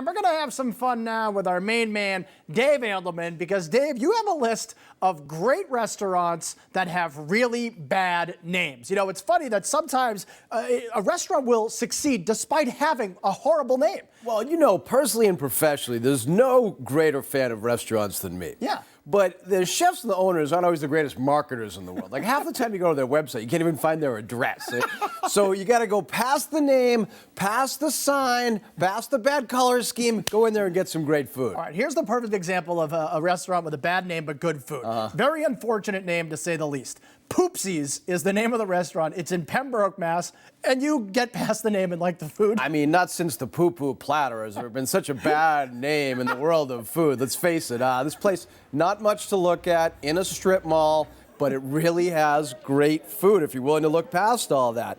and we're going to have some fun now with our main man, Dave Andelman, because, Dave, you have a list of great restaurants that have really bad names. You know, it's funny that sometimes a restaurant will succeed despite having a horrible name. Well, you know, personally and professionally, there's no greater fan of restaurants than me. Yeah. But the chefs and the owners aren't always the greatest marketers in the world. Like, half the time you go to their website, you can't even find their address. So you got to go past the name, past the sign, past the bad color scheme, go in there and get some great food. All right, here's the perfect example of a restaurant with a bad name but good food. Very unfortunate name, to say the least. Poopsie's is the name of the restaurant. It's in Pembroke, Mass. And you get past the name and like the food? I mean, not since the poo-poo platter has there been such a bad name in the world of food. Let's face it, this place, not much to look at in a strip mall, but it really has great food if you're willing to look past all that.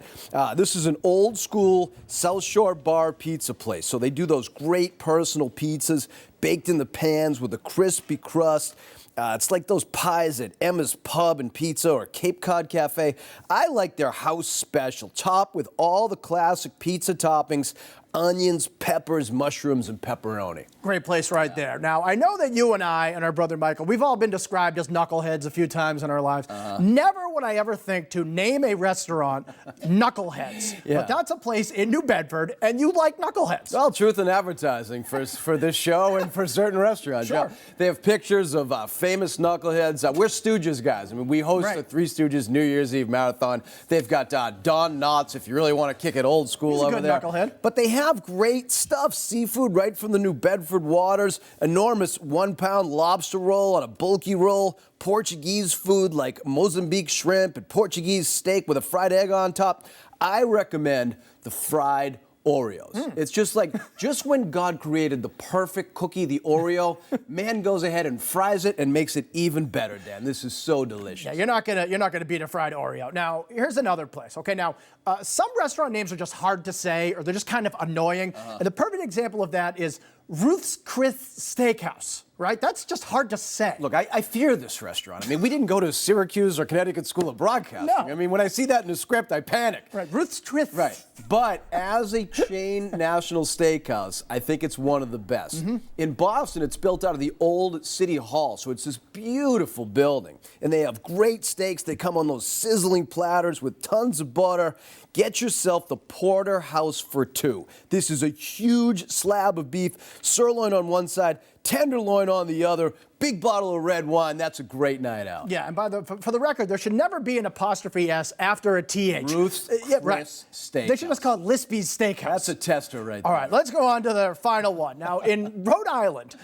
This is an old school South Shore bar pizza place. So they do those great personal pizzas baked in the pans with a crispy crust. It's like those pies at Emma's Pub and Pizza or Cape Cod Cafe. I like their house special, topped with all the classic pizza toppings, onions, peppers, mushrooms, and pepperoni. Great place right there. Now, I know that you and I and our brother Michael, we've all been described as knuckleheads a few times in our lives. Never would I ever think to name a restaurant Knuckleheads. Yeah. But that's a place in New Bedford, and you like Knuckleheads. Well, truth in advertising for this show and for certain restaurants. Sure. Yeah. They have pictures of famous knuckleheads. We're Stooges guys. I mean, we host the Three Stooges New Year's Eve marathon. They've got Don Knotts, if you really want to kick it old school. He's a over good there. knucklehead. But they have great stuff. Seafood right from the New Bedford waters. Enormous 1-pound lobster roll on a bulky roll. Portuguese food like Mozambique shrimp and Portuguese steak with a fried egg on top. I recommend the fried Oreos. It's just like, just when God created the perfect cookie, the Oreo, man goes ahead and fries it and makes it even better, Dan. This is so delicious. Yeah, you're not gonna beat a fried Oreo. Now, here's another place. Okay, now some restaurant names are just hard to say, or they're just kind of annoying. And the perfect example of that is Ruth's Chris Steakhouse, right? That's just hard to say. Look, I fear this restaurant. I mean, we didn't go to Syracuse or Connecticut School of Broadcasting. No. I mean, when I see that in the script, I panic. Right, Ruth's Chris. Right. But as a chain national steakhouse, I think it's one of the best. In Boston, it's built out of the old City Hall, so it's this beautiful building. And they have great steaks. They come on those sizzling platters with tons of butter. Get yourself the Porterhouse for two. This is a huge slab of beef, sirloin on one side, tenderloin on the other, big bottle of red wine. That's a great night out. Yeah, and for the record, there should never be an apostrophe S after a TH. Ruth's Chris Steakhouse. They should just call it Lispy's Steakhouse. That's a tester right there. All right, let's go on to the final one. Now, in Rhode Island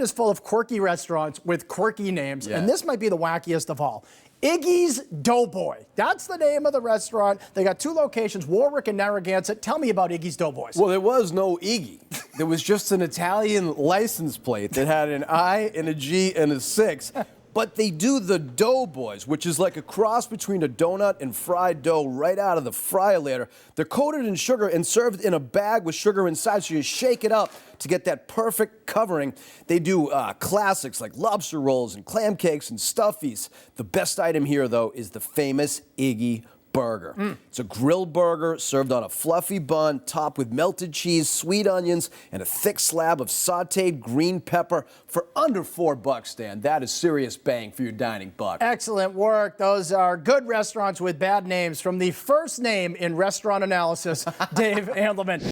is full of quirky restaurants with quirky names, and this might be the wackiest of all. Iggy's Doughboy. That's the name of the restaurant. They got two locations, Warwick and Narragansett. Tell me about Iggy's Doughboys. Well, there was no Iggy. There was just an Italian license plate that had an I and a G and a 6. But they do the Doughboys, which is like a cross between a donut and fried dough right out of the fryer later. They're coated in sugar and served in a bag with sugar inside, so you shake it up to get that perfect covering. They do classics like lobster rolls and clam cakes and stuffies. The best item here, though, is the famous Iggy burger. It's a grilled burger served on a fluffy bun topped with melted cheese, sweet onions, and a thick slab of sautéed green pepper for under $4, Dan. That is serious bang for your dining buck. Excellent work. Those are good restaurants with bad names from the first name in restaurant analysis, Dave Andelman.